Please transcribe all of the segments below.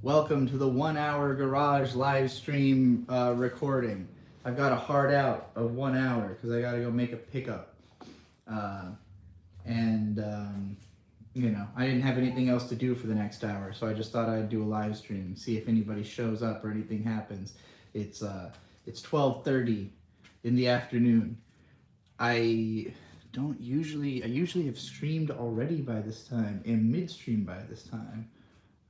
Welcome to the 1 hour garage live stream recording. I've got a hard out of 1 hour because I got to go make a pickup. Uh, and I didn't have anything else to do for the next hour, so I just thought I'd do a live stream, see if anybody shows up or anything happens. It's 12:30 in the afternoon. I usually have streamed already by this time and midstream by this time.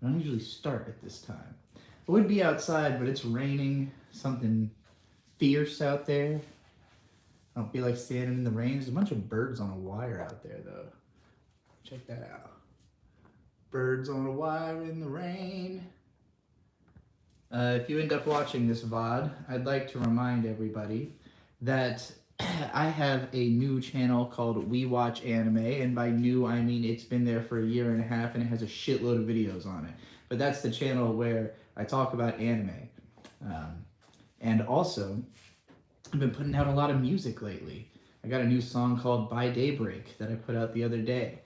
I don't usually start at this time. I would be outside, but it's raining, something fierce out there. I don't feel like standing in the rain. There's a bunch of birds on a wire out there, though. Check that out. Birds on a wire in the rain. If you end up watching this VOD, I'd like to remind everybody that I have a new channel called We Watch Anime, and by new I mean it's been there for a year and a half and it has a shitload of videos on it. But that's the channel where I talk about anime. And also, I've been putting out a lot of music lately. I got a new song called By Daybreak that I put out the other day.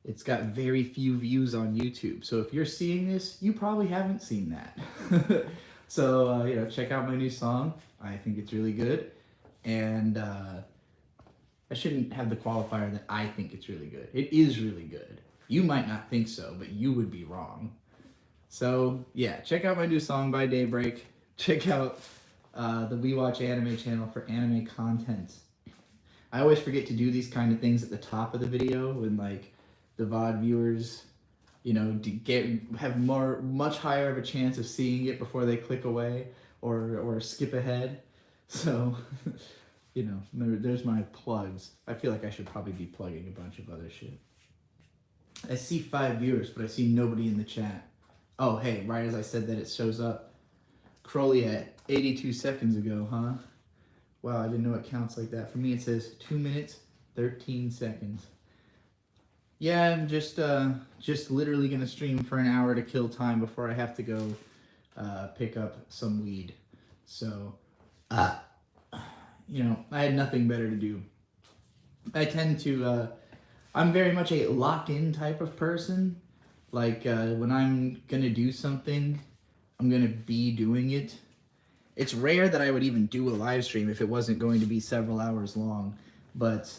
It's got very few views on YouTube, so if you're seeing this, you probably haven't seen that. So, check out my new song. I think it's really good. And I shouldn't have the qualifier that I think it's really good. It is really good. You might not think so, but you would be wrong. So, yeah, check out my new song By Daybreak. Check out the We Watch Anime channel for anime content. I always forget to do these kind of things at the top of the video when, like, the VOD viewers, have much higher of a chance of seeing it before they click away or skip ahead. So, there's my plugs. I feel like I should probably be plugging a bunch of other shit. I see 5 viewers, but I see nobody in the chat. Oh, hey, right as I said that, it shows up. Crowley at 82 seconds ago, huh? Wow, I didn't know it counts like that. For me, it says 2 minutes, 13 seconds. Yeah, I'm just literally gonna stream for an hour to kill time before I have to go pick up some weed. So, I had nothing better to do. I tend to, I'm very much a lock-in type of person. Like, when I'm gonna do something, I'm gonna be doing it. It's rare that I would even do a live stream if it wasn't going to be several hours long, but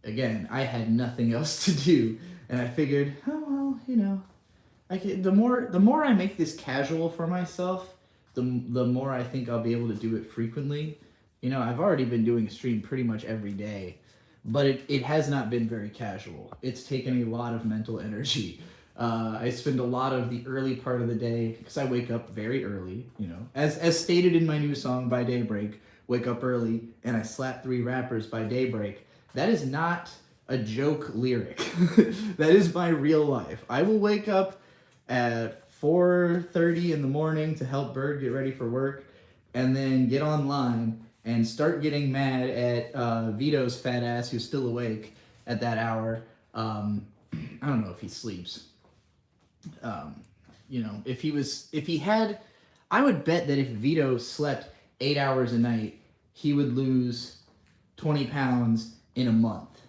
again, I had nothing else to do, and I figured, oh well, the more I make this casual for myself, the more I think I'll be able to do it frequently. I've already been doing a stream pretty much every day, but it has not been very casual. It's taken a lot of mental energy. I spend a lot of the early part of the day, because I wake up very early, as stated in my new song By Daybreak, wake up early and I slap 3 rappers by daybreak. That is not a joke lyric. That is my real life. I will wake up at 4:30 in the morning to help Bird get ready for work, and then get online and start getting mad at Vito's fat ass who's still awake at that hour. I don't know if he sleeps. I would bet that if Vito slept 8 hours a night, he would lose 20 pounds in a month,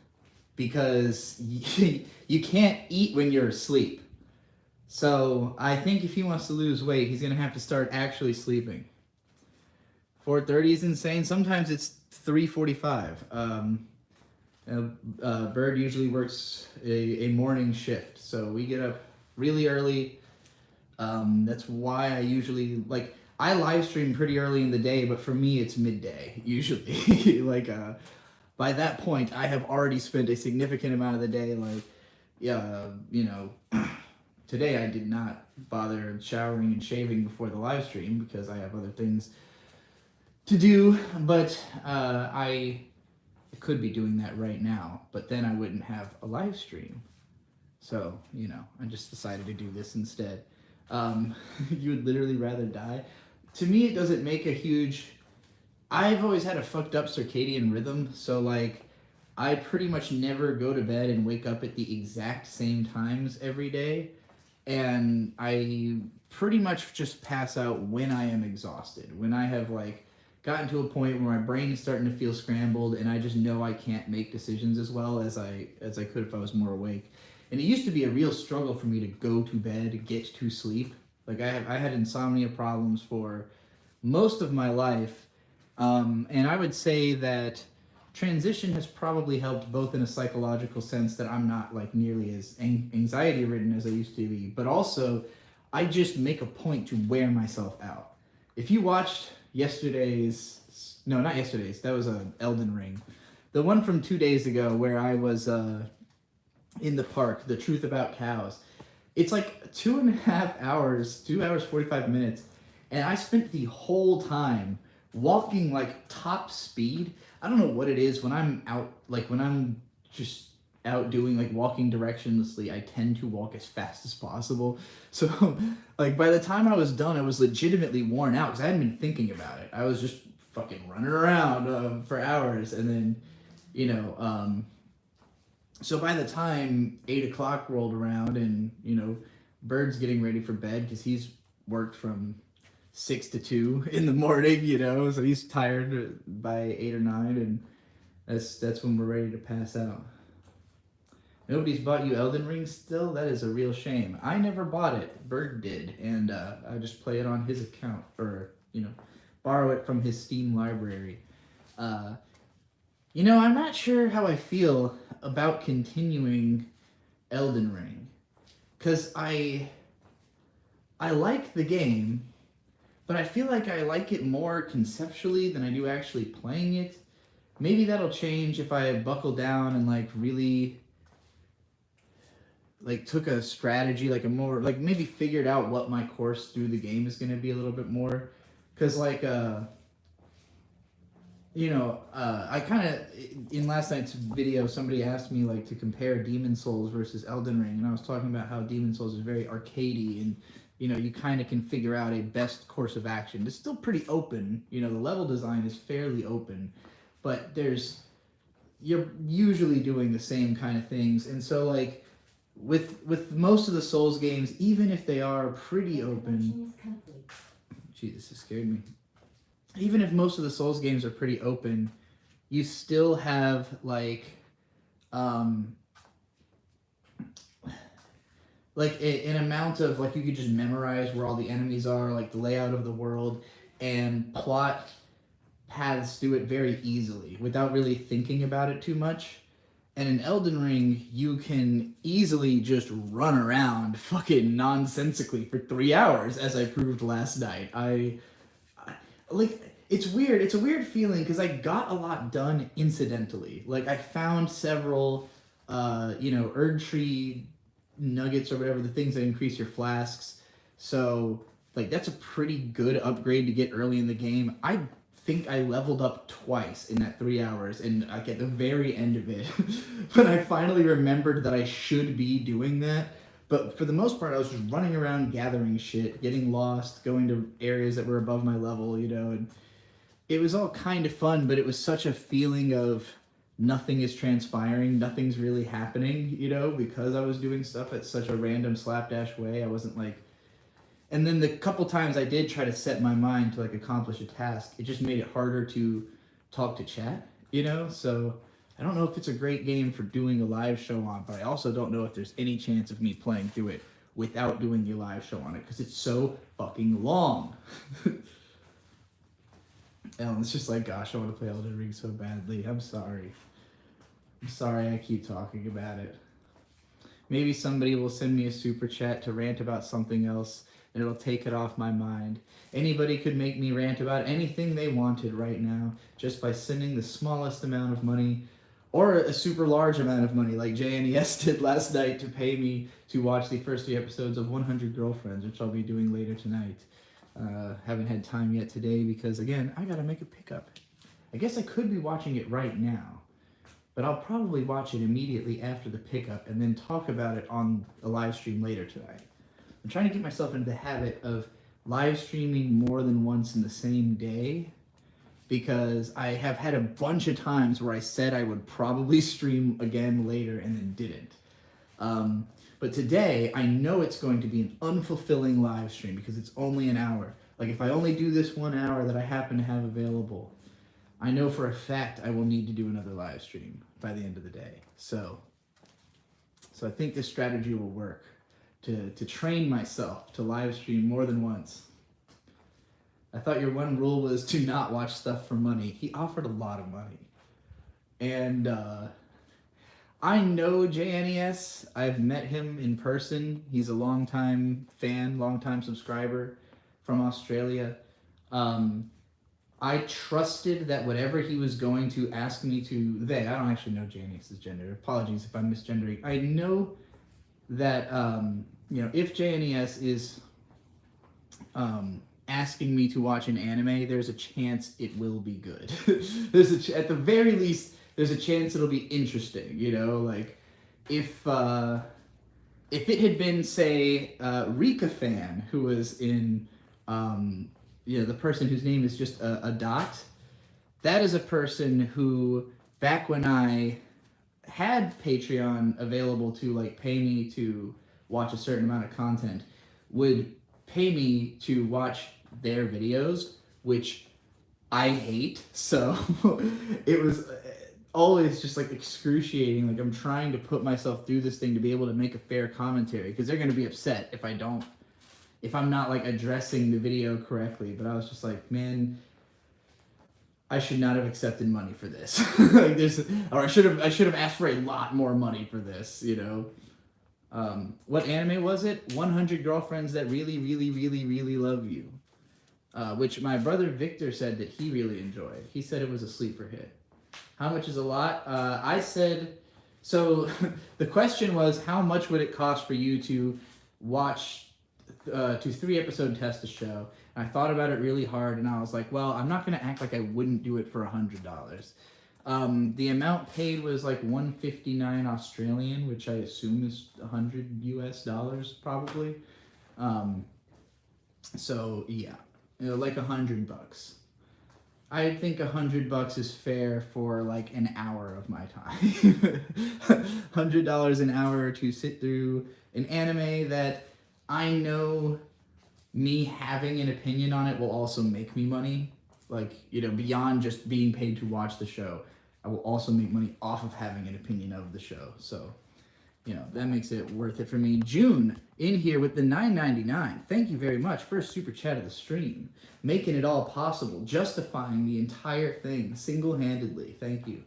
because you can't eat when you're asleep. So I think if he wants to lose weight, he's gonna have to start actually sleeping. 4:30 is insane. Sometimes it's 3:45. Bird usually works a morning shift, so we get up really early. That's why I usually, I live stream pretty early in the day, but for me it's midday usually. By that point I have already spent a significant amount of the day, today I did not bother showering and shaving before the live stream because I have other things to do, but I could be doing that right now, but then I wouldn't have a live stream. So, I just decided to do this instead. You would literally rather die? To me, it doesn't make a huge... I've always had a fucked up circadian rhythm, so, I pretty much never go to bed and wake up at the exact same times every day, and I pretty much just pass out when I am exhausted, when I have, gotten to a point where my brain is starting to feel scrambled and I just know I can't make decisions as well as I could if I was more awake. And it used to be a real struggle for me to go to bed, get to sleep. Like I had insomnia problems for most of my life, and I would say that transition has probably helped both in a psychological sense that I'm not like nearly as anxiety ridden as I used to be, but also I just make a point to wear myself out. If you watched yesterday's, no, not yesterday's, that was a Elden Ring, the one from 2 days ago where I was in the park, The Truth About Cows. It's like 2.5 hours, 2 hours 45 minutes, and I spent the whole time walking like top speed. I don't know what it is when I'm out, like when I'm just out doing like walking directionlessly, I tend to walk as fast as possible. So like by the time I was done, I was legitimately worn out because I hadn't been thinking about it. I was just fucking running around for hours, and then you know so by the time 8 o'clock rolled around, and Bird's getting ready for bed because he's worked from 6 to 2 in the morning, so he's tired by 8 or 9, and that's when we're ready to pass out. Nobody's bought you Elden Ring still? That is a real shame. I never bought it. Bird did, and I just play it on his account, or borrow it from his Steam library. I'm not sure how I feel about continuing Elden Ring, because I like the game, but I feel like I like it more conceptually than I do actually playing it. Maybe that'll change if I buckle down and like really like took a strategy, like a more like maybe figured out what my course through the game is going to be a little bit more, because like I kind of, in last night's video, somebody asked me like to compare Demon Souls versus Elden Ring, and I was talking about how Demon Souls is very arcadey, and you kind of can figure out a best course of action. It's still pretty open. The level design is fairly open, but you're usually doing the same kind of things, and so like with most of the Souls games, even if they are pretty open, Jesus, it scared me. Even if most of the Souls games are pretty open, you still have like an amount of like you could just memorize where all the enemies are, like the layout of the world, and plot paths through it very easily without really thinking about it too much. And in Elden Ring, you can easily just run around fucking nonsensically for 3 hours, as I proved last night. Like, it's weird. It's a weird feeling because I got a lot done incidentally. Like, I found several, Erd Tree nuggets or whatever, the things that increase your flasks. So, like, that's a pretty good upgrade to get early in the game. I think I leveled up twice in that 3 hours, and like at the very end of it, when I finally remembered that I should be doing that. But for the most part, I was just running around gathering shit, getting lost, going to areas that were above my level, and it was all kind of fun, but it was such a feeling of nothing is transpiring, nothing's really happening, because I was doing stuff at such a random slapdash way. I wasn't like... And then the couple times I did try to set my mind to like accomplish a task, it just made it harder to talk to chat, So I don't know if it's a great game for doing a live show on, but I also don't know if there's any chance of me playing through it without doing a live show on it, because it's so fucking long. Ellen's just like, gosh, I want to play Elden Ring so badly. I'm sorry I keep talking about it. Maybe somebody will send me a super chat to rant about something else, and it'll take it off my mind. Anybody could make me rant about anything they wanted right now just by sending the smallest amount of money, or a super large amount of money like JNES did last night to pay me to watch the first 3 episodes of 100 Girlfriends, which I'll be doing later tonight. Haven't had time yet today because, again, I gotta make a pickup. I guess I could be watching it right now, but I'll probably watch it immediately after the pickup and then talk about it on a live stream later tonight. I'm trying to get myself into the habit of live streaming more than once in the same day, because I have had a bunch of times where I said I would probably stream again later and then didn't. But today, I know it's going to be an unfulfilling live stream because it's only an hour. Like, if I only do this 1 hour that I happen to have available, I know for a fact I will need to do another live stream by the end of the day. So So I think this strategy will work to train myself to live stream more than once. I thought your one rule was to not watch stuff for money. He offered a lot of money. And I know JNES. I've met him in person. He's a longtime fan, longtime subscriber from Australia. I trusted that whatever he was going to ask me to, I don't actually know JNES's gender. Apologies if I'm misgendering. I know that, if JNES is asking me to watch an anime, there's a chance it will be good. At the very least, there's a chance it'll be interesting, like if it had been, say, Rika fan, who was in, the person whose name is just a dot, that is a person who, back when I had Patreon available to like pay me to watch a certain amount of content, would pay me to watch their videos, which I hate. So it was always just like excruciating. Like I'm trying to put myself through this thing to be able to make a fair commentary, because they're going to be upset if I'm not like addressing the video correctly. But I was just like, man, I should not have accepted money for this. I should have asked for a lot more money for this, What anime was it? 100 Girlfriends That Really, Really, Really, Really Love You. Which my brother Victor said that he really enjoyed. He said it was a sleeper hit. How much is a lot? I said, so the question was, how much would it cost for you to watch, to 3-episode test a show? And I thought about it really hard, and I was like, well, I'm not going to act like I wouldn't do it for $100. The amount paid was like $159 Australian, which I assume is $100 US probably. So yeah, like $100. I think $100 is fair for like an hour of my time. $100 an hour to sit through an anime that I know me having an opinion on it will also make me money. Like, beyond just being paid to watch the show, I will also make money off of having an opinion of the show. So, that makes it worth it for me. June, in here with the $9.99. Thank you very much. First super chat of the stream. Making it all possible. Justifying the entire thing single-handedly. Thank you.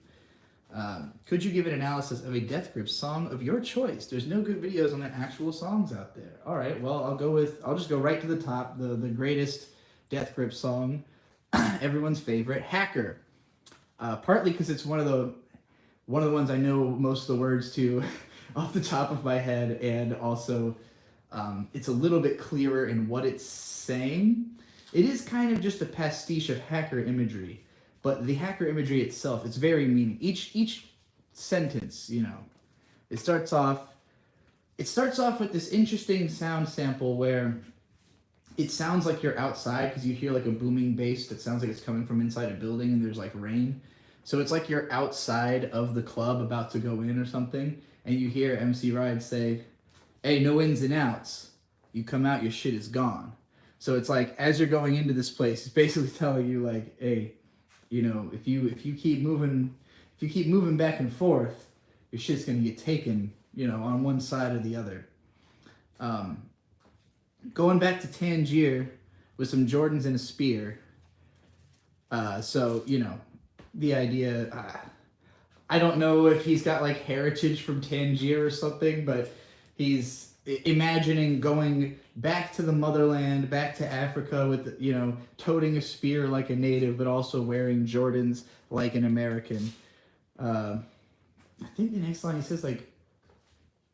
Could you give an analysis of a Death Grip song of your choice? There's no good videos on the actual songs out there. All right, well, I'll just go right to the top. The greatest Death Grip song, everyone's favorite, Hacker. Partly because it's one of the ones I know most of the words to off the top of my head, and also it's a little bit clearer in what it's saying. It is kind of just a pastiche of hacker imagery, but the hacker imagery itself, it's very meaning. Each sentence, it starts off with this interesting sound sample where it sounds like you're outside, because you hear like a booming bass that sounds like it's coming from inside a building, and there's like rain. So it's like you're outside of the club about to go in or something, and you hear MC Ride say, "Hey, no ins and outs. You come out, your shit is gone." So it's like, as you're going into this place, it's basically telling you like, hey, if you keep moving back and forth, your shit's gonna get taken, on one side or the other. Going back to Tangier with some Jordans and a spear. So the idea. I don't know if he's got like heritage from Tangier or something, but he's imagining going back to the motherland, back to Africa with, toting a spear like a native, but also wearing Jordans like an American. I think the next line he says like,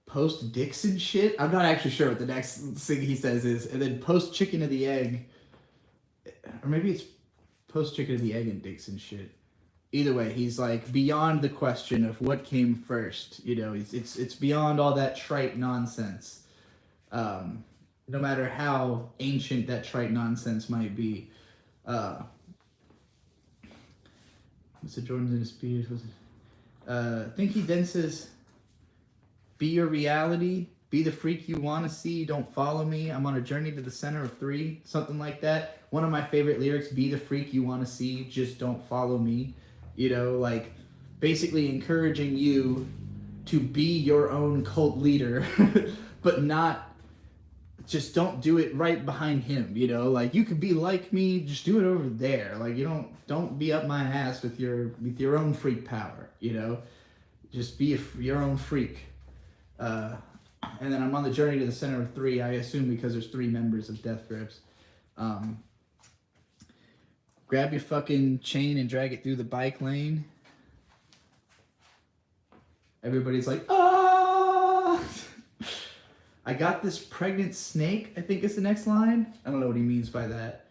post Dixon shit. I'm not actually sure what the next thing he says is. And then post chicken of the egg. Or maybe it's post chicken of the egg and Dixon shit. Either way, he's like beyond the question of what came first. It's beyond all that trite nonsense. No matter how ancient that trite nonsense might be. What's the Jordans in his spears? I think he then says, "Be your reality. Be the freak you want to see. Don't follow me. I'm on a journey to the center of 3." Something like that. One of my favorite lyrics, "Be the freak you want to see. Just don't follow me." Like basically encouraging you to be your own cult leader, but not just don't do it right behind him, you know? Like, you could be like me, just do it over there. Like, you don't be up my ass with your own freak power, you know? Just be your own freak. And then I'm on the journey to the center of 3, I assume because there's 3 members of Death Grips. Grab your fucking chain and drag it through the bike lane. Everybody's like, ah! I got this pregnant snake, I think is the next line. I don't know what he means by that.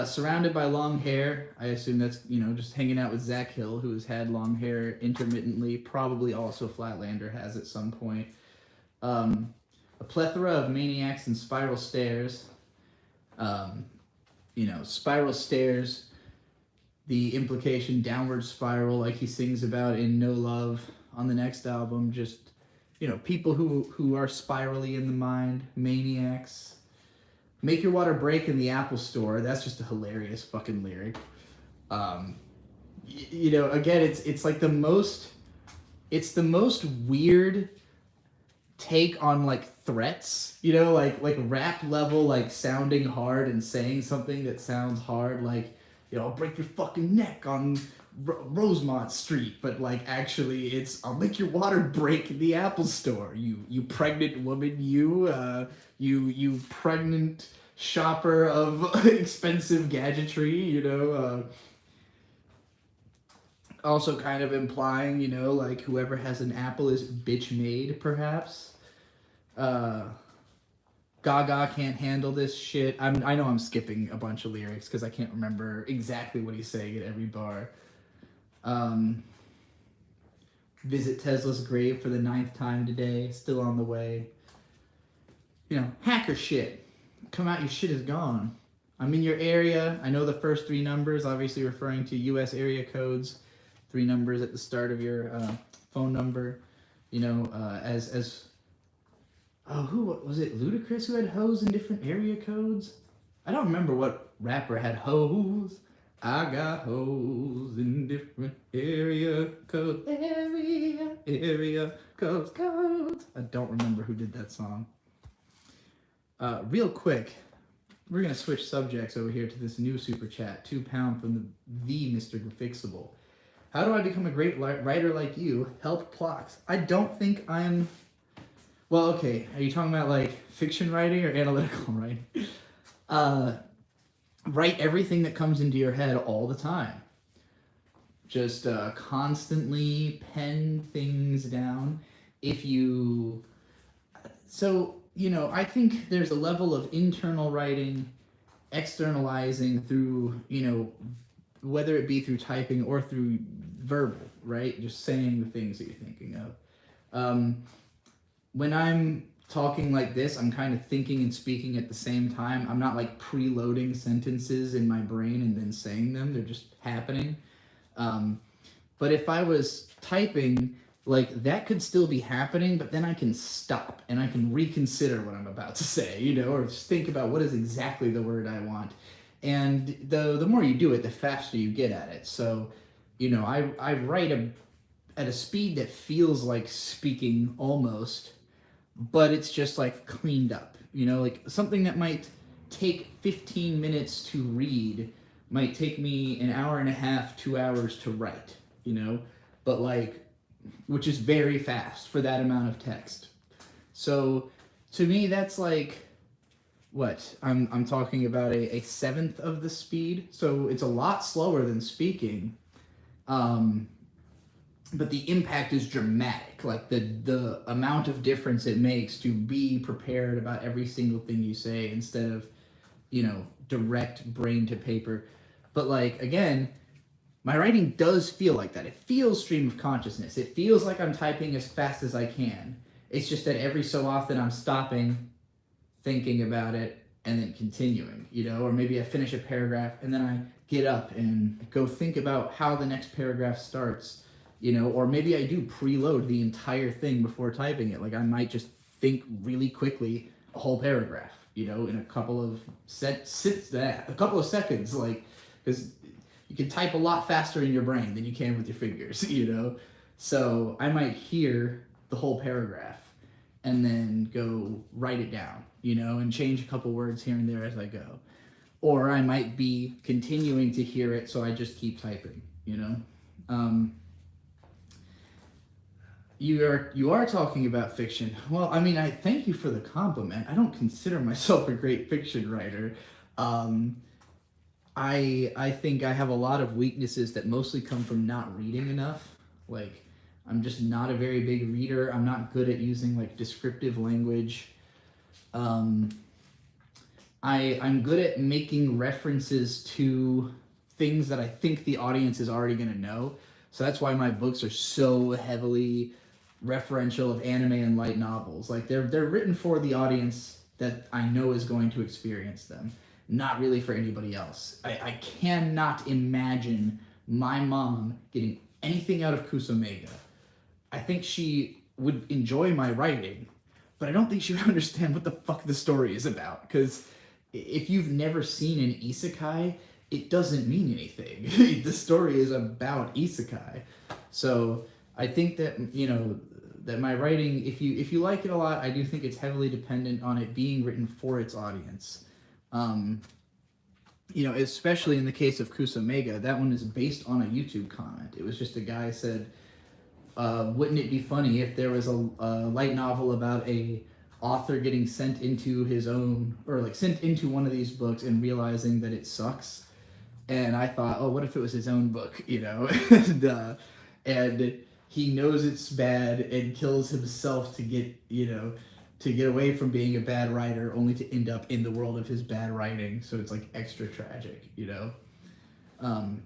Surrounded by long hair. I assume that's, just hanging out with Zach Hill, who has had long hair intermittently. Probably also Flatlander has at some point. A plethora of maniacs and spiral stairs. Spiral stairs. The implication, downward spiral, like he sings about in No Love on the next album. Just, people who are spirally in the mind, maniacs. Make your water break in the Apple Store. That's just a hilarious fucking lyric. Again, it's like the most weird take on like threats, like rap level, like sounding hard and saying something that sounds hard, like, I'll break your fucking neck on Rosemont Street, but like actually it's I'll make your water break in the Apple Store. You pregnant woman, you pregnant shopper of expensive gadgetry, also kind of implying, like whoever has an apple is bitch made, perhaps. Gaga can't handle this shit. I know I'm skipping a bunch of lyrics because I can't remember exactly what he's saying at every bar. Visit Tesla's grave for the 9th time today. Still on the way. Hacker shit. Come out, your shit is gone. I'm in your area. I know the first 3 numbers, obviously referring to U.S. area codes. 3 numbers at the start of your phone number. Who was it? Ludacris who had hoes in different area codes? I don't remember what rapper had hoes. I got hoes in different area codes. Area codes. I don't remember who did that song. Real quick, we're going to switch subjects over here to this new super chat. £2 from the Mr. Fixable. How do I become a great writer like you? Help plots. I don't think I'm... Well, okay, are you talking about like fiction writing or analytical writing? Write everything that comes into your head all the time. Just constantly pen things down. I think there's a level of internal writing, externalizing through, whether it be through typing or through verbal, right? Just saying the things that you're thinking of. When I'm talking like this, I'm kind of thinking and speaking at the same time. I'm not like preloading sentences in my brain and then saying them. They're just happening. But if I was typing, like that could still be happening, but then I can stop and I can reconsider what I'm about to say, or just think about what is exactly the word I want. And the more you do it, the faster you get at it. So, I write at a speed that feels like speaking almost, but it's just like cleaned up, like something that might take 15 minutes to read might take me an hour and a half, 2 hours to write, but like, which is very fast for that amount of text. So to me, that's like, what? I'm talking about a 1/7 of the speed. So it's a lot slower than speaking. But the impact is dramatic. Like the amount of difference it makes to be prepared about every single thing you say instead of, direct brain to paper. But like, again, my writing does feel like that. It feels stream of consciousness. It feels like I'm typing as fast as I can. It's just that every so often I'm stopping, thinking about it, and then continuing, or maybe I finish a paragraph and then I get up and go think about how the next paragraph starts, or maybe I do preload the entire thing before typing it. Like I might just think really quickly a whole paragraph, in a couple of seconds, like, because you can type a lot faster in your brain than you can with your fingers, So I might hear the whole paragraph and then go write it down, and change a couple words here and there as I go. Or I might be continuing to hear it, so I just keep typing, You are talking about fiction. Well, I mean, I thank you for the compliment. I don't consider myself a great fiction writer. I think I have a lot of weaknesses that mostly come from not reading enough. Like, I'm just not a very big reader. I'm not good at using like descriptive language. I'm good at making references to things that I think the audience is already going to know. So that's why my books are so heavily referential of anime and light novels. Like they're written for the audience that I know is going to experience them, not really for anybody else. I cannot imagine my mom getting anything out of Kusomega. I think she would enjoy my writing, but I don't think she would understand what the fuck the story is about, because if you've never seen an isekai, it doesn't mean anything. The story is about isekai. So I think that, that my writing, if you like it a lot, I do think it's heavily dependent on it being written for its audience. Especially in the case of Kusomega, that one is based on a YouTube comment. It was just a guy said, wouldn't it be funny if there was a light novel about a author getting sent into his own, or like sent into one of these books and realizing that it sucks. And I thought, oh, what if it was his own book, and he knows it's bad and kills himself to get, to get away from being a bad writer, only to end up in the world of his bad writing. So it's like extra tragic, So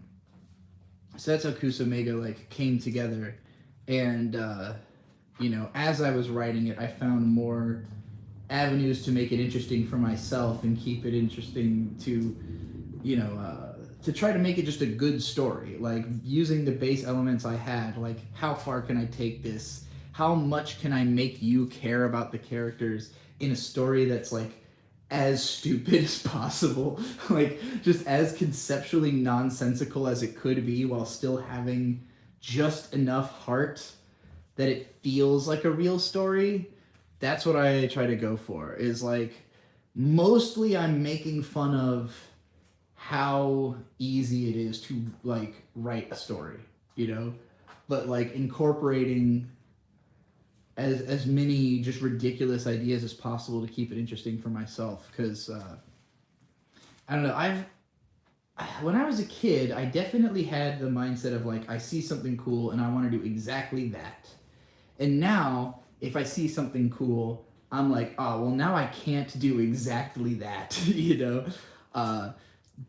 that's how Kusomega like came together. And, as I was writing it, I found more avenues to make it interesting for myself and keep it interesting to, to try to make it just a good story. Like using the base elements I had, like how far can I take this? How much can I make you care about the characters in a story that's like as stupid as possible? Like just as conceptually nonsensical as it could be while still having just enough heart that it feels like a real story. That's what I try to go for, is like mostly I'm making fun of how easy it is to like write a story, but like incorporating as many just ridiculous ideas as possible to keep it interesting for myself. Because I don't know, when I was a kid, I definitely had the mindset of like, I see something cool and I want to do exactly that. And now if I see something cool, I'm like, oh, well now I can't do exactly that,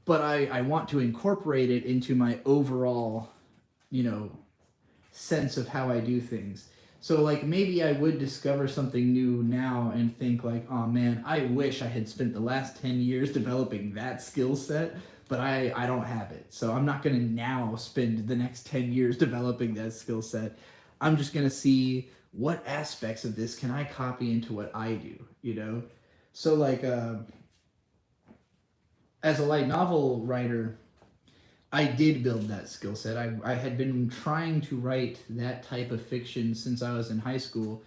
but I want to incorporate it into my overall, sense of how I do things. So like maybe I would discover something new now and think like, oh man, I wish I had spent the last 10 years developing that skill set, but I don't have it. So I'm not going to now spend the next 10 years developing that skill set. I'm just going to see what aspects of this can I copy into what I do, So like, as a light novel writer, I did build that skill set. I had been trying to write that type of fiction since I was in high school,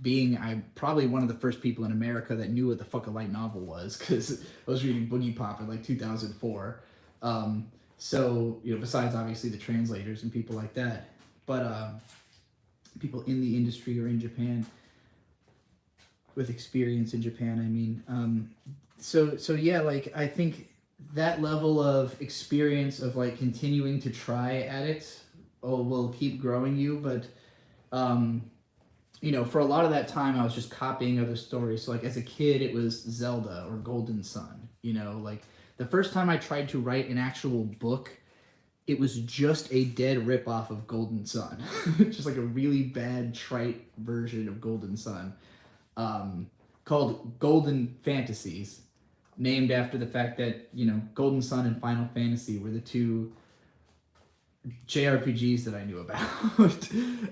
being probably one of the first people in America that knew what the fuck a light novel was, because I was reading Boogie Pop in like 2004. So, besides obviously the translators and people like that, but people in the industry or in Japan, with experience in Japan, I mean. So yeah, like I think that level of experience of like continuing to try at it will keep growing you. But for a lot of that time I was just copying other stories. So like as a kid it was Zelda or Golden Sun, like the first time I tried to write an actual book, it was just a dead ripoff of Golden Sun. Just like a really bad trite version of Golden Sun, called Golden Fantasies, named after the fact that, Golden Sun and Final Fantasy were the two JRPGs that I knew about.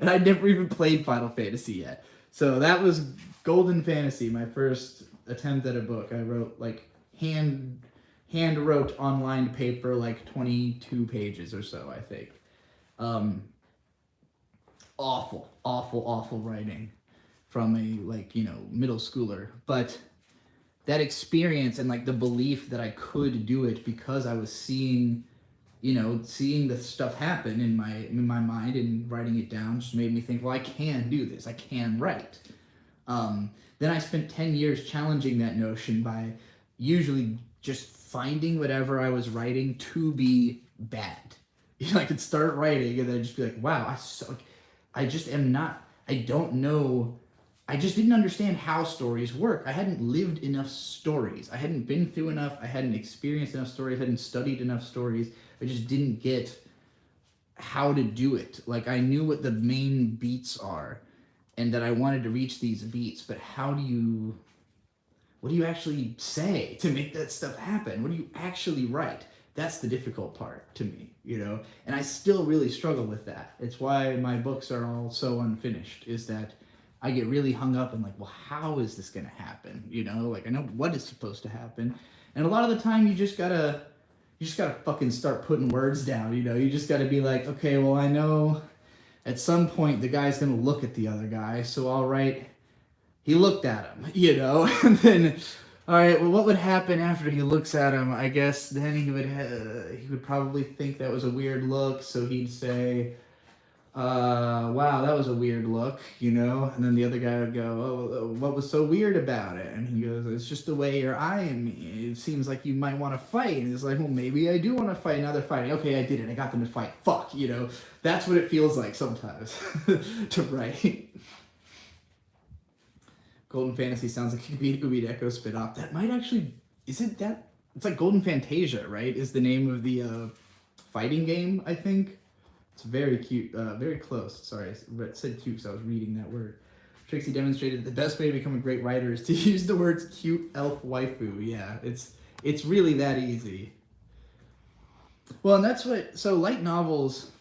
And I'd never even played Final Fantasy yet. So that was Golden Fantasy, my first attempt at a book. I wrote like hand wrote on lined paper, like 22 pages or so, I think. Awful writing. from a, like, you know, middle schooler. But that experience and like the belief that I could do it because I was seeing, you know, seeing the stuff happen in my mind and writing it down just made me think, well, I can do this. I can write. Then I spent 10 years challenging that notion by usually just finding whatever I was writing to be bad. You know, I could start writing and then just be like, wow, I just am not, I don't know, I just didn't understand how stories work. I hadn't lived enough stories. I hadn't been through enough. I hadn't experienced enough stories. I hadn't studied enough stories. I just didn't get how to do it. Like, I knew what the main beats are and that I wanted to reach these beats, but what do you actually say to make that stuff happen? What do you actually write? That's the difficult part to me, you know? And I still really struggle with that. It's why my books are all so unfinished, is that I get really hung up in like, well, how is this gonna happen? You know, like, I know what is supposed to happen. And a lot of the time you just gotta fucking start putting words down, you know? You just gotta be like, okay, well, I know at some point the guy's gonna look at the other guy, so I'll write, he looked at him, you know? And then, all right, well, what would happen after he looks at him? I guess then he would probably think that was a weird look, so he'd say, wow, that was a weird look, you know? And then the other guy would go, oh, what was so weird about it? And he goes, it's just the way you're eyeing me. It seems like you might want to fight. And he's like, well, maybe I do want to fight. Now they're fighting. Okay, I did it. I got them to fight. Fuck, you know? That's what it feels like sometimes to write. Golden Fantasy sounds like it could be an Ubi Echo spin-off. That might actually, isn't that, it's like Golden Fantasia, right? Is the name of the fighting game, I think. It's very cute, very close. Sorry, I said cute because I was reading that word. Trixie demonstrated the best way to become a great writer is to use the words cute elf waifu. Yeah, it's really that easy. Well, and that's so light novels,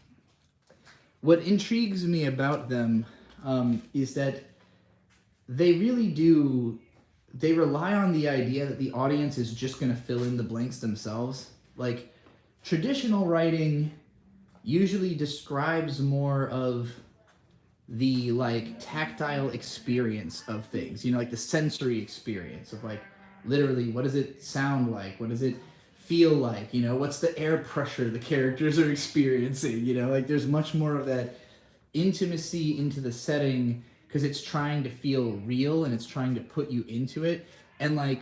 what intrigues me about them is that they really do, they rely on the idea that the audience is just going to fill in the blanks themselves. Like, traditional writing usually describes more of the, like, tactile experience of things, you know, like the sensory experience of, like, literally, what does it sound like? What does it feel like? You know, what's the air pressure the characters are experiencing? You know, like, there's much more of that intimacy into the setting because it's trying to feel real and it's trying to put you into it. And, like,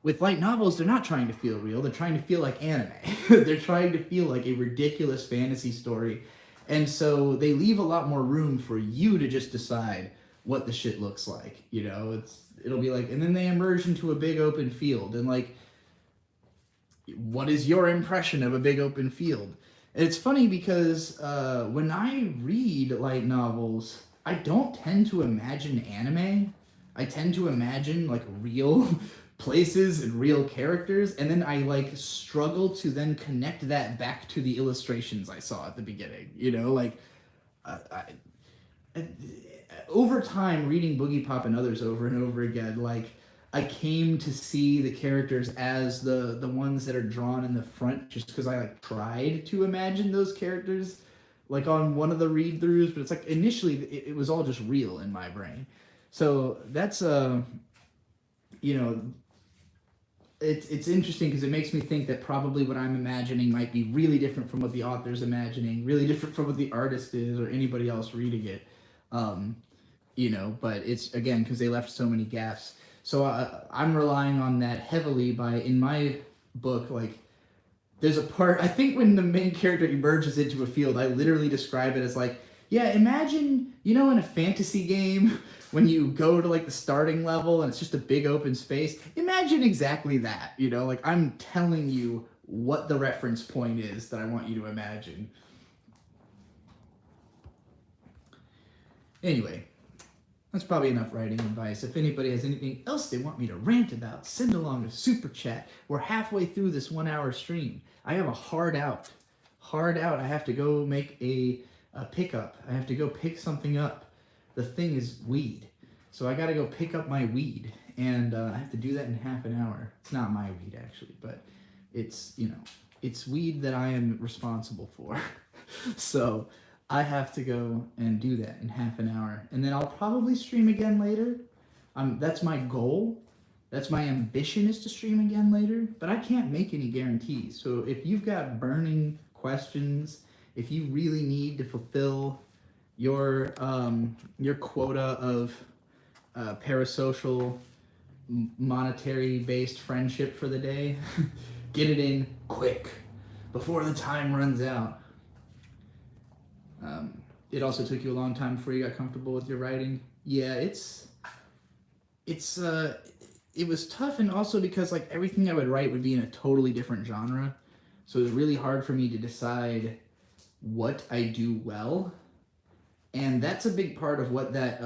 with light novels, they're not trying to feel real. They're trying to feel like anime. They're trying to feel like a ridiculous fantasy story. And so they leave a lot more room for you to just decide what the shit looks like. You know, it'll be like, and then they emerge into a big open field. And, like, what is your impression of a big open field? And it's funny because when I read light novels, I don't tend to imagine anime. I tend to imagine, like, real places and real characters, and then I, like, struggle to then connect that back to the illustrations I saw at the beginning. You know, like, over time, reading Boogie Pop and others over and over again, like, I came to see the characters as the ones that are drawn in the front, just because I, like, tried to imagine those characters, like, on one of the read-throughs, but it's like, initially, it was all just real in my brain. So that's, you know, it's interesting because it makes me think that probably what I'm imagining might be really different from what the author's imagining, really different from what the artist is or anybody else reading it. You know, but it's, again, because they left so many gaps. So I'm relying on that heavily in my book, like, there's a part, I think when the main character emerges into a field, I literally describe it as like, yeah, imagine, you know, in a fantasy game, when you go to, like, the starting level and it's just a big open space, imagine exactly that, you know? Like, I'm telling you what the reference point is that I want you to imagine. Anyway, that's probably enough writing advice. If anybody has anything else they want me to rant about, send along a super chat. We're halfway through this 1 hour stream. I have a hard out. I have to go make a pickup. I have to go pick something up. The thing is weed. So I got to go pick up my weed. And I have to do that in half an hour. It's not my weed, actually, but it's, you know, it's weed that I am responsible for. So I have to go and do that in half an hour, and then I'll probably stream again later. That's my goal. That's my ambition, is to stream again later, but I can't make any guarantees. So if you've got burning questions, if you really need to fulfill your quota of parasocial monetary based friendship for the day, get it in quick before the time runs out. It also took you a long time before you got comfortable with your writing. Yeah, it was tough, and also because like everything I would write would be in a totally different genre, so it was really hard for me to decide what I do well, and that's a big part of what that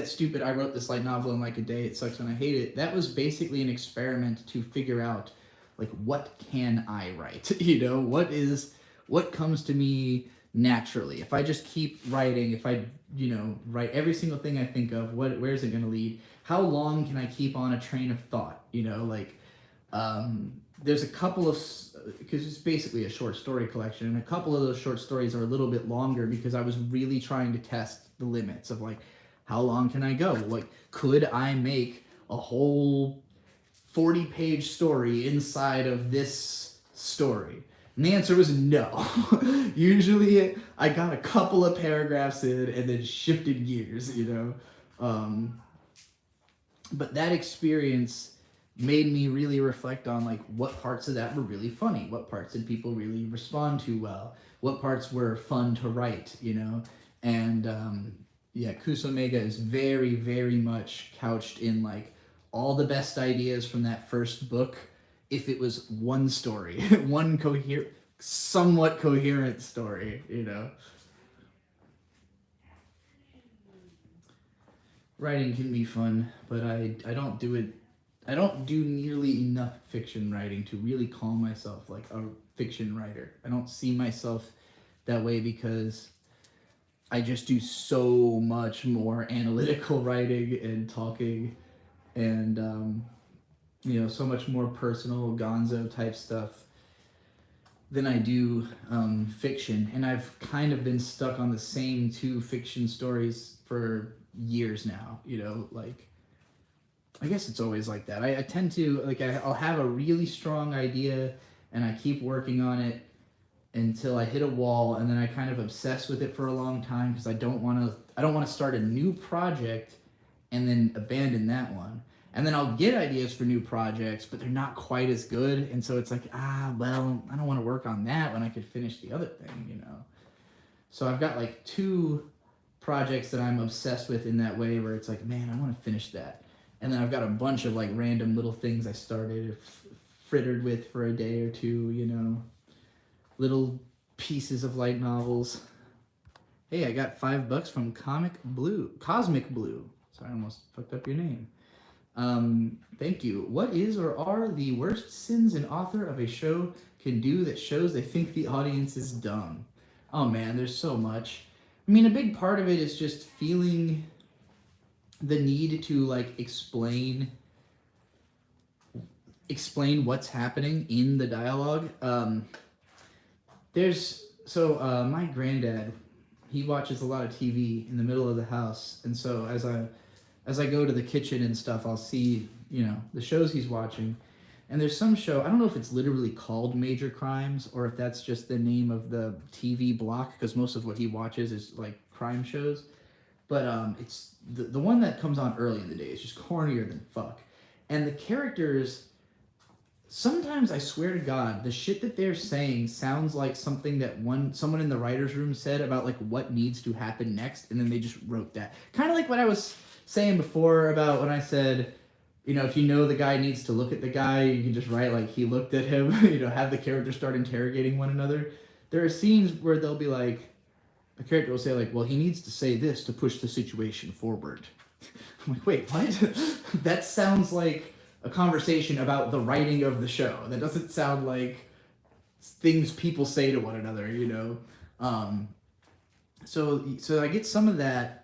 stupid "I wrote this light novel in like a day, it sucks and I hate it." That was basically an experiment to figure out like what can I write, what comes to me naturally. If I just keep writing, if I write every single thing I think of, where's it going to lead? How long can I keep on a train of thought? There's a couple of, because it's basically a short story collection, and a couple of those short stories are a little bit longer because I was really trying to test the limits of like, how long can I go? Like, could I make a whole 40-page story inside of this story? And the answer was no. Usually I got a couple of paragraphs in and then shifted gears. But that experience made me really reflect on like what parts of that were really funny, what parts did people really respond to well, what parts were fun to write, and yeah, Kusomega is very, very much couched in like all the best ideas from that first book. If it was one story, one somewhat coherent story, Writing can be fun, but I don't do it. I don't do nearly enough fiction writing to really call myself like a fiction writer. I don't see myself that way because I just do so much more analytical writing and talking, and so much more personal gonzo type stuff than I do fiction. And I've kind of been stuck on the same two fiction stories for years now, like, I guess it's always like that. I tend to, like, I'll have a really strong idea and I keep working on it until I hit a wall, and then I kind of obsess with it for a long time because I don't want to start a new project and then abandon that one. And then I'll get ideas for new projects, but they're not quite as good, and so it's like, well, I don't want to work on that when I could finish the other thing, So I've got like two projects that I'm obsessed with in that way, where it's like, man, I want to finish that. And then I've got a bunch of like random little things I started, frittered with for a day or two, little pieces of light novels. Hey, I got $5 from Cosmic Blue. Sorry, I almost fucked up your name. Thank you. What is or are the worst sins an author of a show can do that shows they think the audience is dumb? Oh man, there's so much. I mean, a big part of it is just feeling the need to like explain what's happening in the dialogue. My granddad, he watches a lot of TV in the middle of the house, and so as I go to the kitchen and stuff, I'll see, the shows he's watching. And there's some show, I don't know if it's literally called Major Crimes or if that's just the name of the TV block, because most of what he watches is like crime shows. But it's the one that comes on early in the day is just cornier than fuck. And the characters, sometimes I swear to God, the shit that they're saying sounds like something that someone in the writer's room said about like what needs to happen next, and then they just wrote that. Kind of like what I was saying before about when I said, if the guy needs to look at the guy, you can just write like he looked at him, have the characters start interrogating one another. There are scenes where they'll be like, a character will say like, well, he needs to say this to push the situation forward. I'm like, wait, what? That sounds like a conversation about the writing of the show. That doesn't sound like things people say to one another, So I get some of that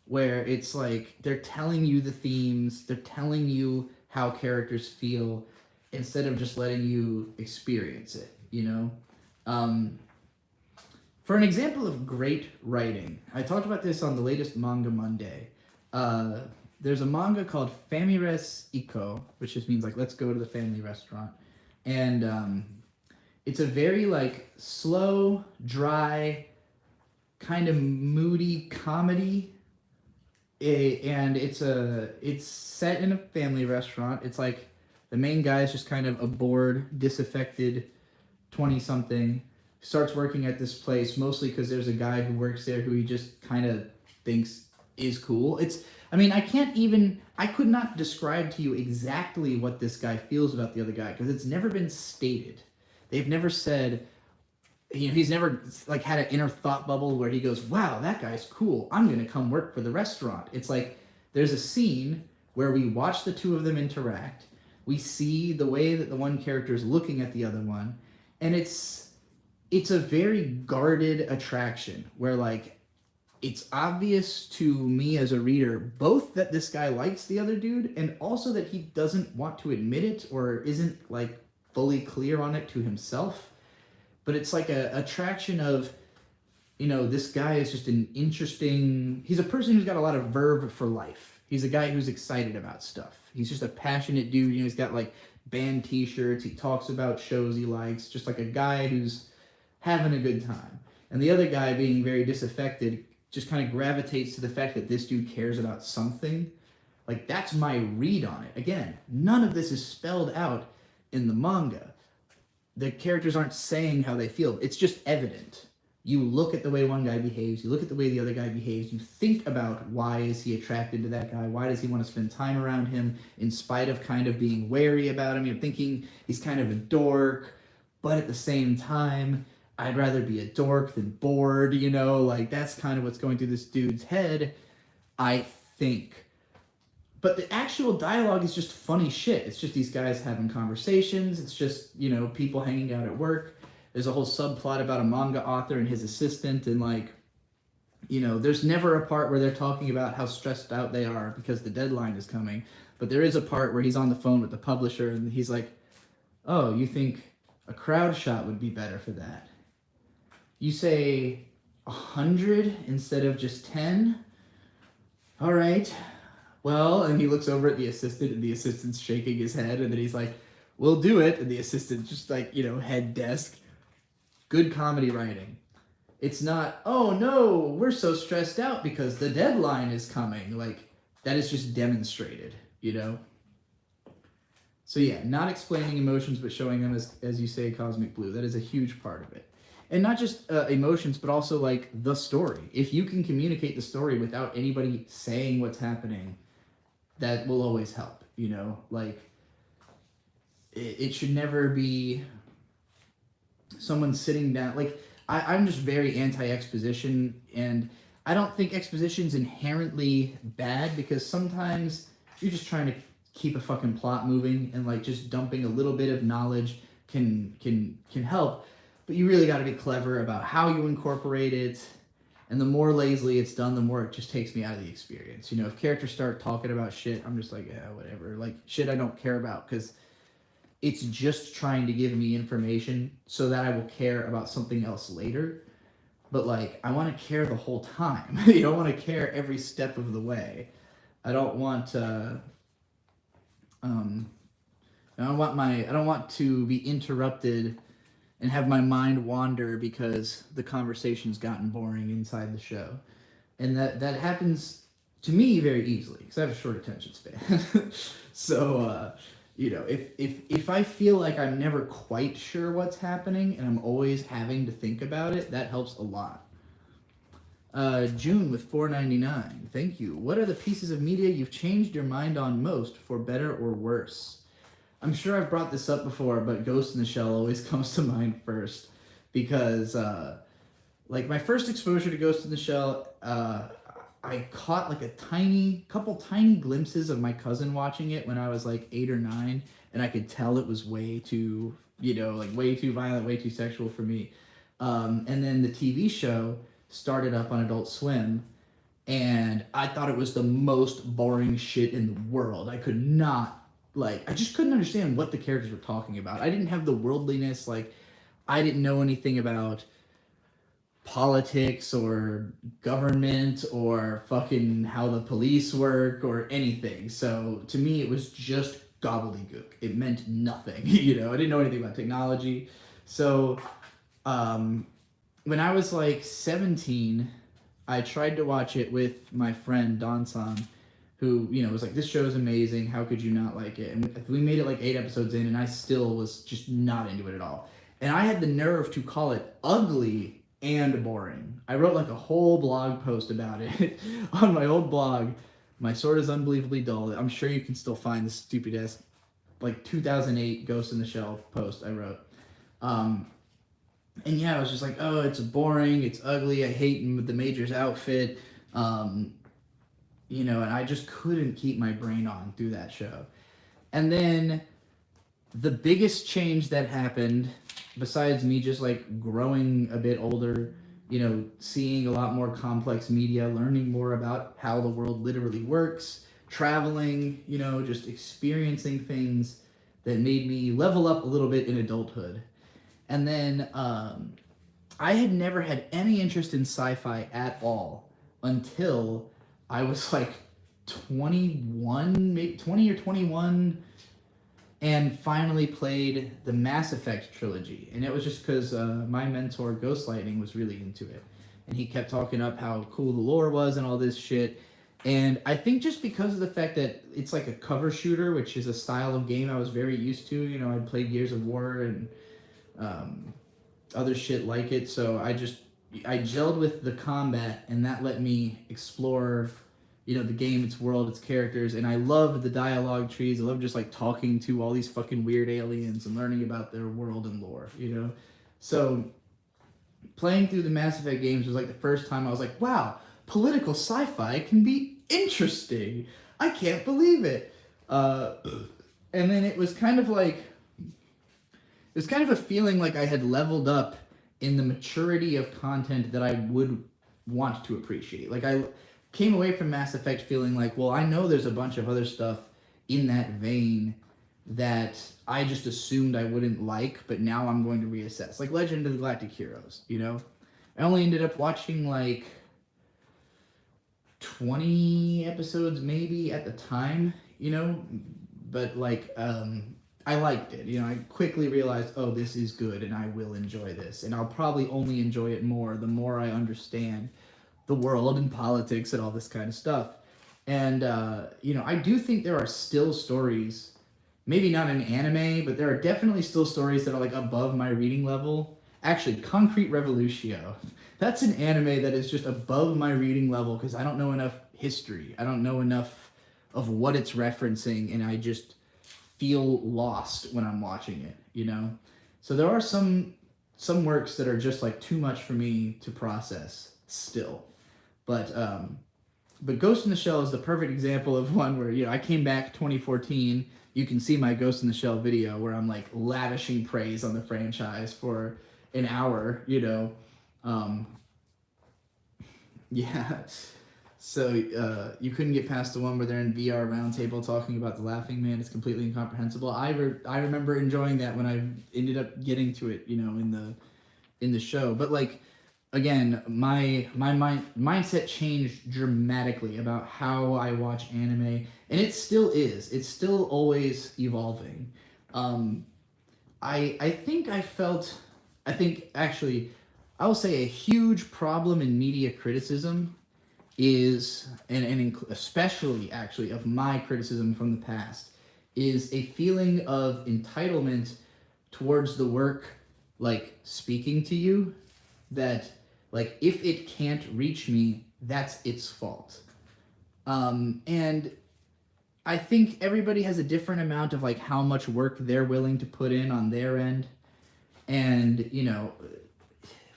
where it's like they're telling you the themes, they're telling you how characters feel instead of just letting you experience it, For an example of great writing, I talked about this on the latest Manga Monday. There's a manga called Famires Iko, which just means like let's go to the family restaurant, and it's a very like slow, dry, kind of moody comedy. And it's set in a family restaurant. It's like the main guy is just kind of a bored, disaffected 20-something, starts working at this place mostly because there's a guy who works there who he just kind of thinks is cool. I could not describe to you exactly what this guy feels about the other guy because it's never been stated. They've never said, he's never like had an inner thought bubble where he goes, wow, that guy's cool, I'm gonna come work for the restaurant. It's like there's a scene where we watch the two of them interact, we see the way that the one character is looking at the other one, and it's a very guarded attraction where like it's obvious to me as a reader both that this guy likes the other dude and also that he doesn't want to admit it or isn't like fully clear on it to himself. But it's like a attraction of, this guy is just he's a person who's got a lot of verve for life. He's a guy who's excited about stuff. He's just a passionate dude. He's got like band t-shirts. He talks about shows he likes. Just like a guy who's having a good time. And the other guy, being very disaffected, just kind of gravitates to the fact that this dude cares about something. Like, that's my read on it. Again, none of this is spelled out in the manga. The characters aren't saying how they feel. It's just evident. You look at the way one guy behaves, you look at the way the other guy behaves, you think about why is he attracted to that guy, why does he want to spend time around him in spite of kind of being wary about him. You're thinking he's kind of a dork, but at the same time, I'd rather be a dork than bored, like that's kind of what's going through this dude's head, I think. But the actual dialogue is just funny shit. It's just these guys having conversations. It's just, people hanging out at work. There's a whole subplot about a manga author and his assistant. And there's never a part where they're talking about how stressed out they are because the deadline is coming. But there is a part where he's on the phone with the publisher and he's like, oh, you think a crowd shot would be better for that? You say 100 instead of just 10? All right. Well, and he looks over at the assistant, and the assistant's shaking his head, and then he's like, we'll do it. And the assistant's just like, head desk. Good comedy writing. It's not, oh no, we're so stressed out because the deadline is coming. Like, that is just demonstrated, So yeah, not explaining emotions, but showing them as you say, cosmic blue. That is a huge part of it. And not just emotions, but also like the story. If you can communicate the story without anybody saying what's happening, that will always help, like it should never be someone sitting down. Like I'm just very anti-exposition, and I don't think exposition's inherently bad because sometimes you're just trying to keep a fucking plot moving, and like just dumping a little bit of knowledge can help. But you really got to be clever about how you incorporate it. And the more lazily it's done, the more it just takes me out of the experience. If characters start talking about shit, I'm just like, yeah, whatever. Like, shit I don't care about because it's just trying to give me information so that I will care about something else later. But, like, I want to care the whole time. I want to care every step of the way. I don't want I don't want to be interrupted and have my mind wander because the conversation's gotten boring inside the show. And that happens to me very easily because I have a short attention span. So, if I feel like I'm never quite sure what's happening and I'm always having to think about it, that helps a lot. June with $4.99. Thank you. What are the pieces of media you've changed your mind on most, for better or worse? I'm sure I've brought this up before, but Ghost in the Shell always comes to mind first because, my first exposure to Ghost in the Shell, I caught like a couple tiny glimpses of my cousin watching it when I was like 8 or 9, and I could tell it was way too, way too violent, way too sexual for me. And then the TV show started up on Adult Swim, and I thought it was the most boring shit in the world. I just couldn't understand what the characters were talking about. I didn't have the worldliness, I didn't know anything about politics or government or fucking how the police work or anything. So to me, it was just gobbledygook. It meant nothing. You know, I didn't know anything about technology. So when I was like 17, I tried to watch it with my friend Don-san, who, you know, was like, this show is amazing. How could you not like it? And we made it like 8 episodes in, and I still was just not into it at all. And I had the nerve to call it ugly and boring. I wrote like a whole blog post about it on my old blog. My Sword is Unbelievably Dull. I'm sure you can still find this stupid ass, like 2008 Ghost in the Shell post I wrote. And yeah, I was just like, oh, it's boring, it's ugly, I hate the Major's outfit. You know, and I just couldn't keep my brain on through that show. And then the biggest change that happened, besides me just like growing a bit older, you know, seeing a lot more complex media, learning more about how the world literally works, traveling, you know, just experiencing things that made me level up a little bit in adulthood. And then I had never had any interest in sci-fi at all until I was like 21, maybe 20 or 21, and finally played the Mass Effect trilogy. And it was just because my mentor, Ghost Lightning, was really into it. And he kept talking up how cool the lore was and all this shit. And I think just because of the fact that it's like a cover shooter, which is a style of game I was very used to. You know, I played Gears of War and other shit like it. So I gelled with the combat, and that let me explore, you know, the game, its world, its characters, and I loved the dialogue trees. I loved just like talking to all these fucking weird aliens and learning about their world and lore, you know? So playing through the Mass Effect games was like the first time I was like, wow, political sci-fi can be interesting. I can't believe it. And then it was kind of like, it was kind of a feeling like I had leveled up in the maturity of content that I would want to appreciate. Like I came away from Mass Effect feeling like, well, I know there's a bunch of other stuff in that vein that I just assumed I wouldn't like, but now I'm going to reassess. Like Legend of the Galactic Heroes, you know? I only ended up watching like 20 episodes maybe at the time, you know? But like, I liked it. You know, I quickly realized, oh, this is good and I will enjoy this. And I'll probably only enjoy it more the more I understand the world and politics and all this kind of stuff. And, you know, I do think there are still stories, maybe not in anime, but there are definitely still stories that are like above my reading level. Actually, Concrete Revolutio. That's an anime that is just above my reading level because I don't know enough history. I don't know enough of what it's referencing, and I just feel lost when I'm watching it, you know? So there are some works that are just like too much for me to process still. But Ghost in the Shell is the perfect example of one where, you know, I came back 2014. You can see my Ghost in the Shell video where I'm like lavishing praise on the franchise for an hour, you know. Yeah. So you couldn't get past the one where they're in VR roundtable talking about the Laughing Man. It's completely incomprehensible. I remember enjoying that when I ended up getting to it, you know, in the show. But like, again, my mindset changed dramatically about how I watch anime, and it still is. It's still always evolving. I think actually, I will say a huge problem in media criticism is, and especially actually of my criticism from the past, is a feeling of entitlement towards the work, like speaking to you, that like if it can't reach me, that's its fault. And I think everybody has a different amount of like how much work they're willing to put in on their end. And, you know,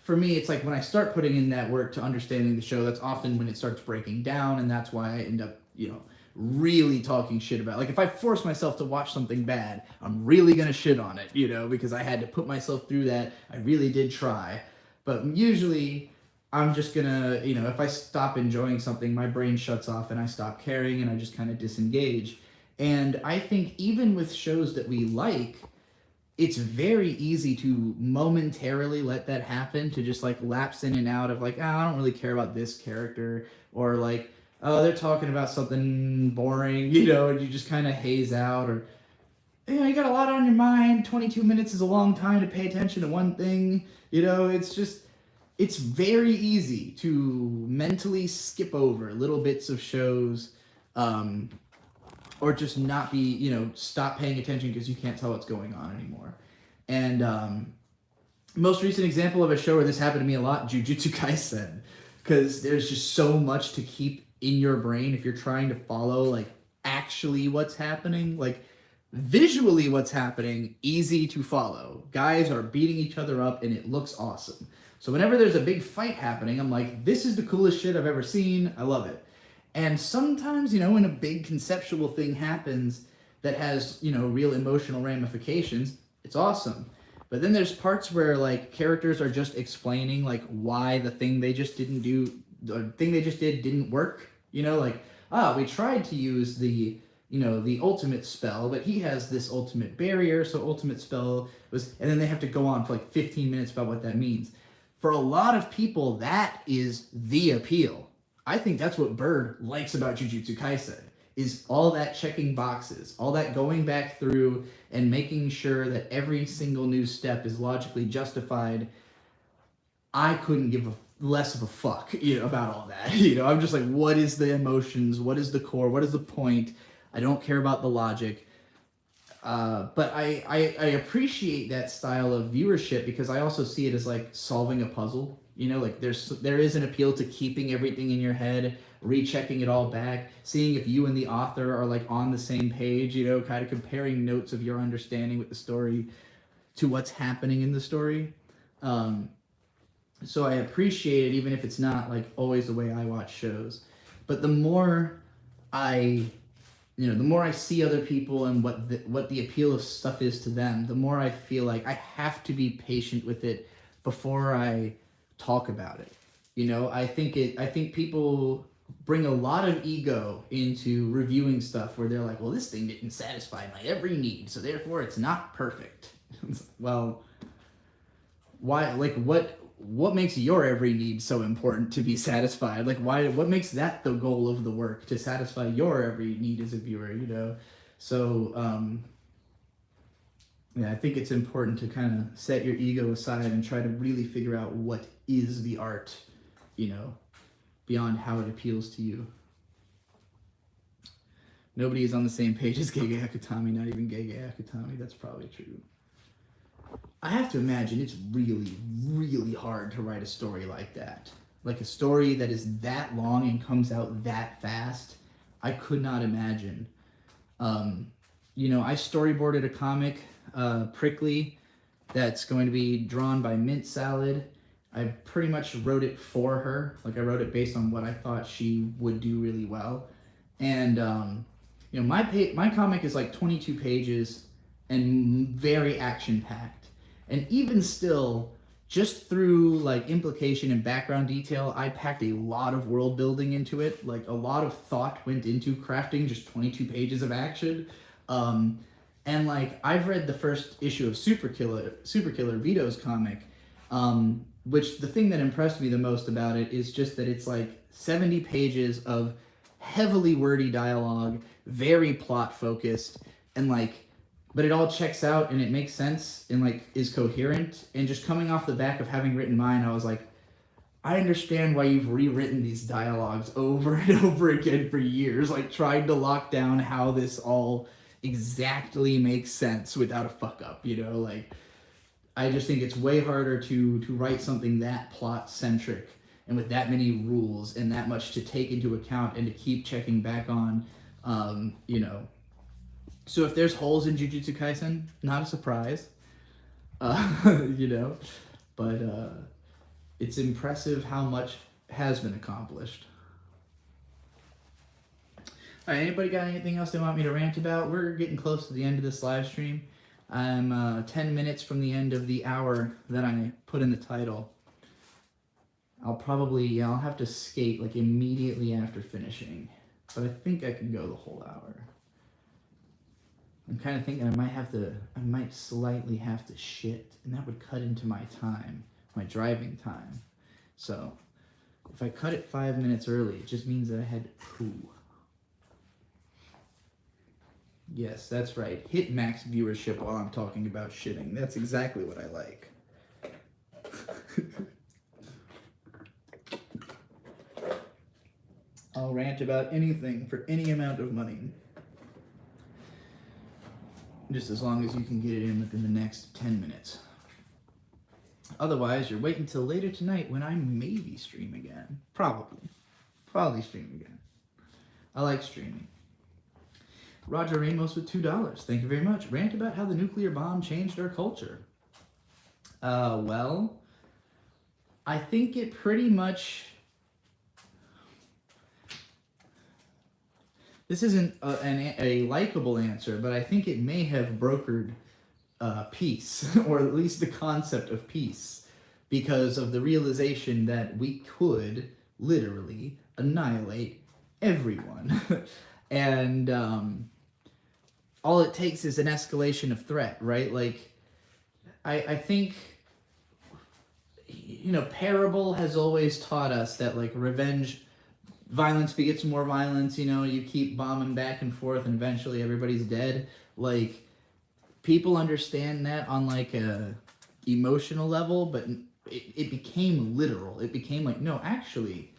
for me, it's like when I start putting in that work to understanding the show, that's often when it starts breaking down, and that's why I end up, you know, really talking shit about it. Like if I force myself to watch something bad, I'm really gonna shit on it, you know, because I had to put myself through that. I really did try. But usually I'm just gonna, you know, if I stop enjoying something, my brain shuts off and I stop caring and I just kind of disengage. And I think even with shows that we like, it's very easy to momentarily let that happen, to just like lapse in and out of like, oh, I don't really care about this character, or like, oh, they're talking about something boring, and you just kind of haze out, or you got a lot on your mind. 22 minutes is a long time to pay attention to one thing. It's very easy to mentally skip over little bits of shows, or just not be, stop paying attention because you can't tell what's going on anymore. And most recent example of a show where this happened to me a lot, Jujutsu Kaisen, because there's just so much to keep in your brain if you're trying to follow like actually what's happening, like visually what's happening, easy to follow. Guys are beating each other up and it looks awesome. So whenever there's a big fight happening, I'm like, this is the coolest shit I've ever seen. I love it. And sometimes, when a big conceptual thing happens that has, real emotional ramifications, it's awesome. But then there's parts where like characters are just explaining like why the thing they just didn't do, the thing they just did didn't work. Like, we tried to use the ultimate spell, but he has this ultimate barrier, so ultimate spell was, and then they have to go on for like 15 minutes about what that means. For a lot of people, that is the appeal. I think that's what Bird likes about Jujutsu Kaisen, is all that checking boxes, all that going back through and making sure that every single new step is logically justified. I couldn't give less of a fuck, about all that. I'm just like, what is the emotions? What is the core? What is the point? I don't care about the logic. But I appreciate that style of viewership because I also see it as like solving a puzzle. Like there is an appeal to keeping everything in your head, rechecking it all back, seeing if you and the author are like on the same page, kind of comparing notes of your understanding with the story to what's happening in the story. So I appreciate it, even if it's not like always the way I watch shows. But the more I see other people and what the appeal of stuff is to them, the more I feel like I have to be patient with it before I talk about it. I think people bring a lot of ego into reviewing stuff where they're like, well, this thing didn't satisfy my every need, so therefore it's not perfect. Well, why? Like, what makes your every need so important to be satisfied? Like, what makes that the goal of the work, to satisfy your every need as a viewer, So, I think it's important to kind of set your ego aside and try to really figure out what is the art, beyond how it appeals to you. Nobody is on the same page as Gege Akutami, not even Gege Akutami. That's probably true. I have to imagine it's really, really hard to write a story like that. Like a story that is that long and comes out that fast. I could not imagine. I storyboarded a comic, Prickly, that's going to be drawn by Mint Salad. I pretty much wrote it for her. Like I wrote it based on what I thought she would do really well. And, my comic is like 22 pages and very action-packed. And even still, just through like implication and background detail, I packed a lot of world building into it. Like a lot of thought went into crafting just 22 pages of action. And like I've read the first issue of Super Killer Vito's comic, which the thing that impressed me the most about it is just that it's like 70 pages of heavily wordy dialogue, very plot focused, and like, but it all checks out and it makes sense and like is coherent. And just coming off the back of having written mine, I was like, I understand why you've rewritten these dialogues over and over again for years, like trying to lock down how this all exactly makes sense without a fuck up, like I just think it's way harder to write something that plot centric and with that many rules and that much to take into account and to keep checking back on, So if there's holes in Jujutsu Kaisen, not a surprise, but it's impressive how much has been accomplished. All right, anybody got anything else they want me to rant about? We're getting close to the end of this live stream. I'm 10 minutes from the end of the hour that I put in the title. I'll have to skate like immediately after finishing, but I think I can go the whole hour. I'm kind of thinking I might slightly have to shit, and that would cut into my time, my driving time. So if I cut it 5 minutes early, it just means that I had to poo. Yes, that's right. Hit max viewership while I'm talking about shitting. That's exactly what I like. I'll rant about anything for any amount of money. Just as long as you can get it in within the next 10 minutes. Otherwise, you're waiting until later tonight when I maybe stream again. Probably stream again. I like streaming. Roger Ramos with $2. Thank you very much. Rant about how the nuclear bomb changed our culture. Well, I think it pretty much... This isn't a likable answer, but I think it may have brokered peace, or at least the concept of peace, because of the realization that we could literally annihilate everyone. And all it takes is an escalation of threat, right? Like, I think, you know, Parable has always taught us that, like, violence begets more violence, you know, you keep bombing back and forth and eventually everybody's dead. Like, people understand that on like a emotional level, but it became literal. It became like, no, actually,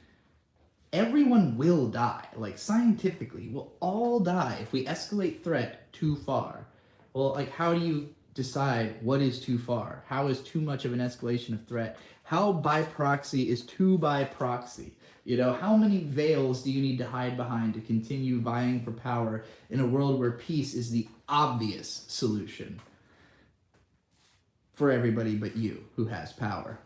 everyone will die. Like, scientifically, we'll all die if we escalate threat too far. Well, like, how do you decide what is too far? How is too much of an escalation of threat? How by proxy is too by proxy? You know, how many veils do you need to hide behind to continue vying for power in a world where peace is the obvious solution for everybody but you who has power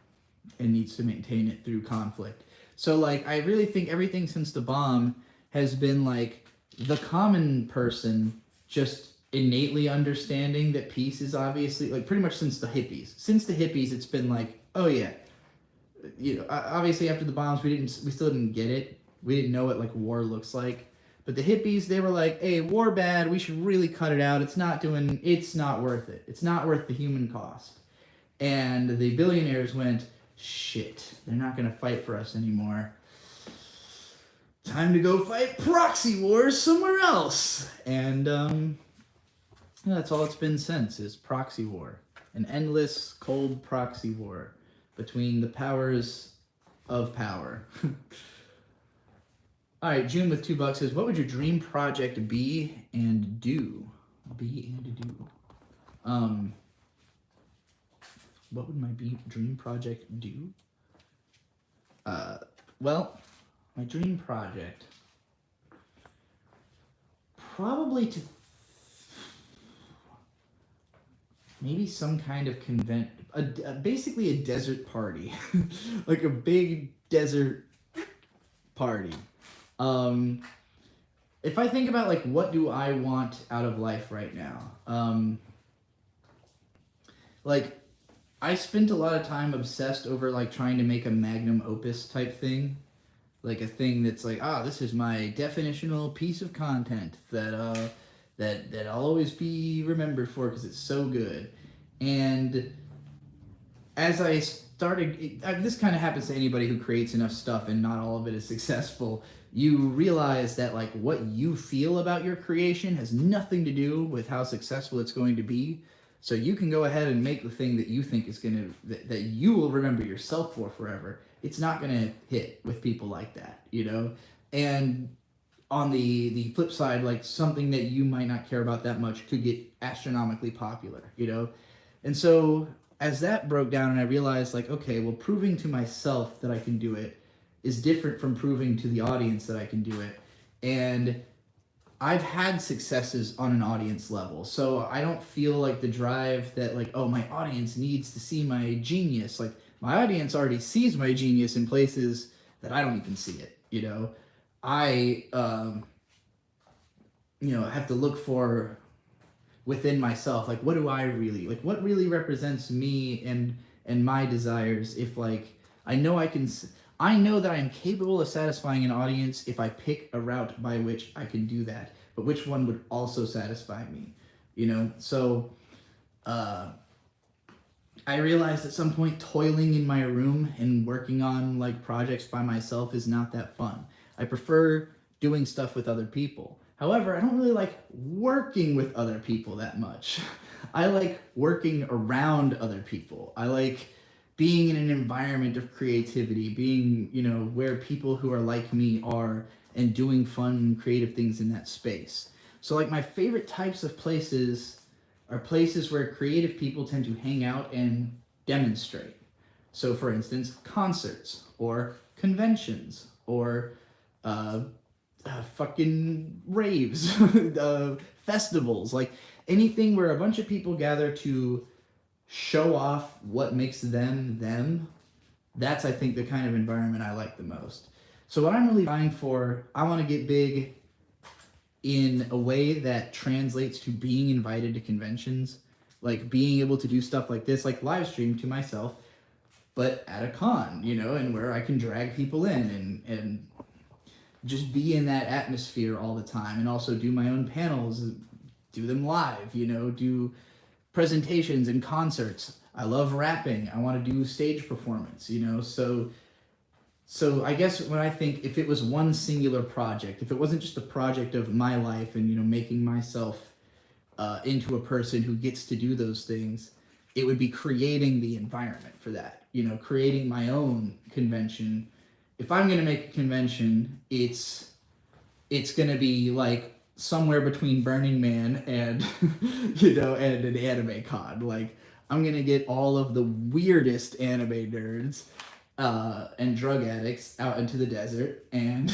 and needs to maintain it through conflict? So, like, I really think everything since the bomb has been, like, the common person just innately understanding that peace is obviously, like, pretty much since the hippies. Since the hippies, it's been like, oh yeah, you know, obviously after the bombs, we still didn't get it. We didn't know what, like, war looks like. But the hippies, they were like, hey, war bad, we should really cut it out. It's not worth it. It's not worth the human cost. And the billionaires went, shit, they're not going to fight for us anymore. Time to go fight proxy wars somewhere else. And that's all it's been since, is proxy war. An endless, cold proxy war between the powers of power. All right, June with $2 says, what would your dream project be and do? What would my dream project do? Well, my dream project, probably to maybe some kind of basically a desert party, like a big desert party. If I think about, like, what do I want out of life right now? Like, I spent a lot of time obsessed over, like, trying to make a magnum opus type thing. Like, a thing that's like, this is my definitional piece of content that I'll always be remembered for because it's so good. And as I started, this kind of happens to anybody who creates enough stuff and not all of it is successful, you realize that, like, what you feel about your creation has nothing to do with how successful it's going to be. So you can go ahead and make the thing that you think is that you will remember yourself for forever. It's not going to hit with people like that, you know? And on the flip side, like, something that you might not care about that much could get astronomically popular, you know? And so as that broke down and I realized, like, okay, well, proving to myself that I can do it is different from proving to the audience that I can do it. And I've had successes on an audience level, so I don't feel like the drive that, like, oh, my audience needs to see my genius. Like, my audience already sees my genius in places that I don't even see it, you know? I, have to look for within myself, like, what do I really, like, what really represents me and my desires. If, like, I know that I am capable of satisfying an audience if I pick a route by which I can do that, but which one would also satisfy me? you know? So I realized at some point toiling in my room and working on like projects by myself is not that fun. I prefer doing stuff with other people. However, I don't really like working with other people that much. I like working around other people. I like being in an environment of creativity, being, you know, where people who are like me are and doing fun, creative things in that space. So, like, my favorite types of places are places where creative people tend to hang out and demonstrate. So, for instance, concerts or conventions or uh, fucking raves, festivals, like anything where a bunch of people gather to show off what makes them them. That's, I think, the kind of environment I like the most. So what I'm really vying for, I want to get big in a way that translates to being invited to conventions, like being able to do stuff like this, like live stream to myself, but at a con, you know, and where I can drag people in and just be in that atmosphere all the time, and also do my own panels, do them live, you know, do presentations and concerts. I love rapping. I want to do stage performance, you know. So I guess when I think if it was one singular project, if it wasn't just a project of my life and, you know, making myself into a person who gets to do those things, it would be creating the environment for that. You know, creating my own convention. If I'm gonna make a convention, it's gonna be like somewhere between Burning Man and you know, and an anime con. Like, I'm gonna get all of the weirdest anime nerds and drug addicts out into the desert and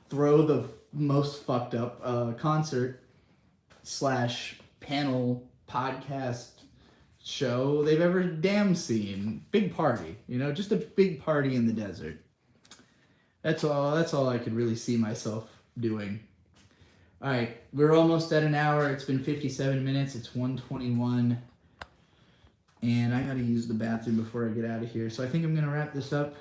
throw the most fucked up concert slash panel podcast show they've ever damn seen. Big party, you know, just a big party in the desert. That's all I could really see myself doing. All right, we're almost at an hour. It's been 57 minutes. It's 1:21. And I gotta use the bathroom before I get out of here. So I think I'm gonna wrap this up.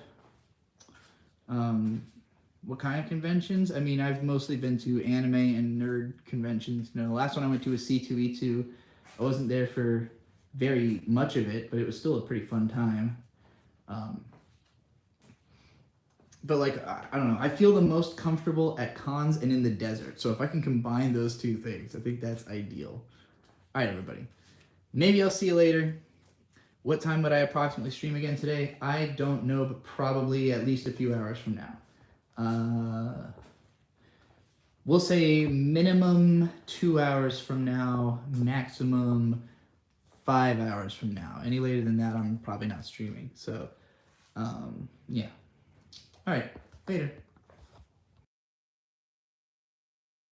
What kind of conventions? I mean, I've mostly been to anime and nerd conventions. You know, the last one I went to was C2E2. I wasn't there for very much of it, but it was still a pretty fun time. But like, I don't know, I feel the most comfortable at cons and in the desert. So if I can combine those two things, I think that's ideal. All right, everybody. Maybe I'll see you later. What time would I approximately stream again today? I don't know, but probably at least a few hours from now. We'll say minimum 2 hours from now, maximum 5 hours from now. Any later than that, I'm probably not streaming. So, yeah. All right, later.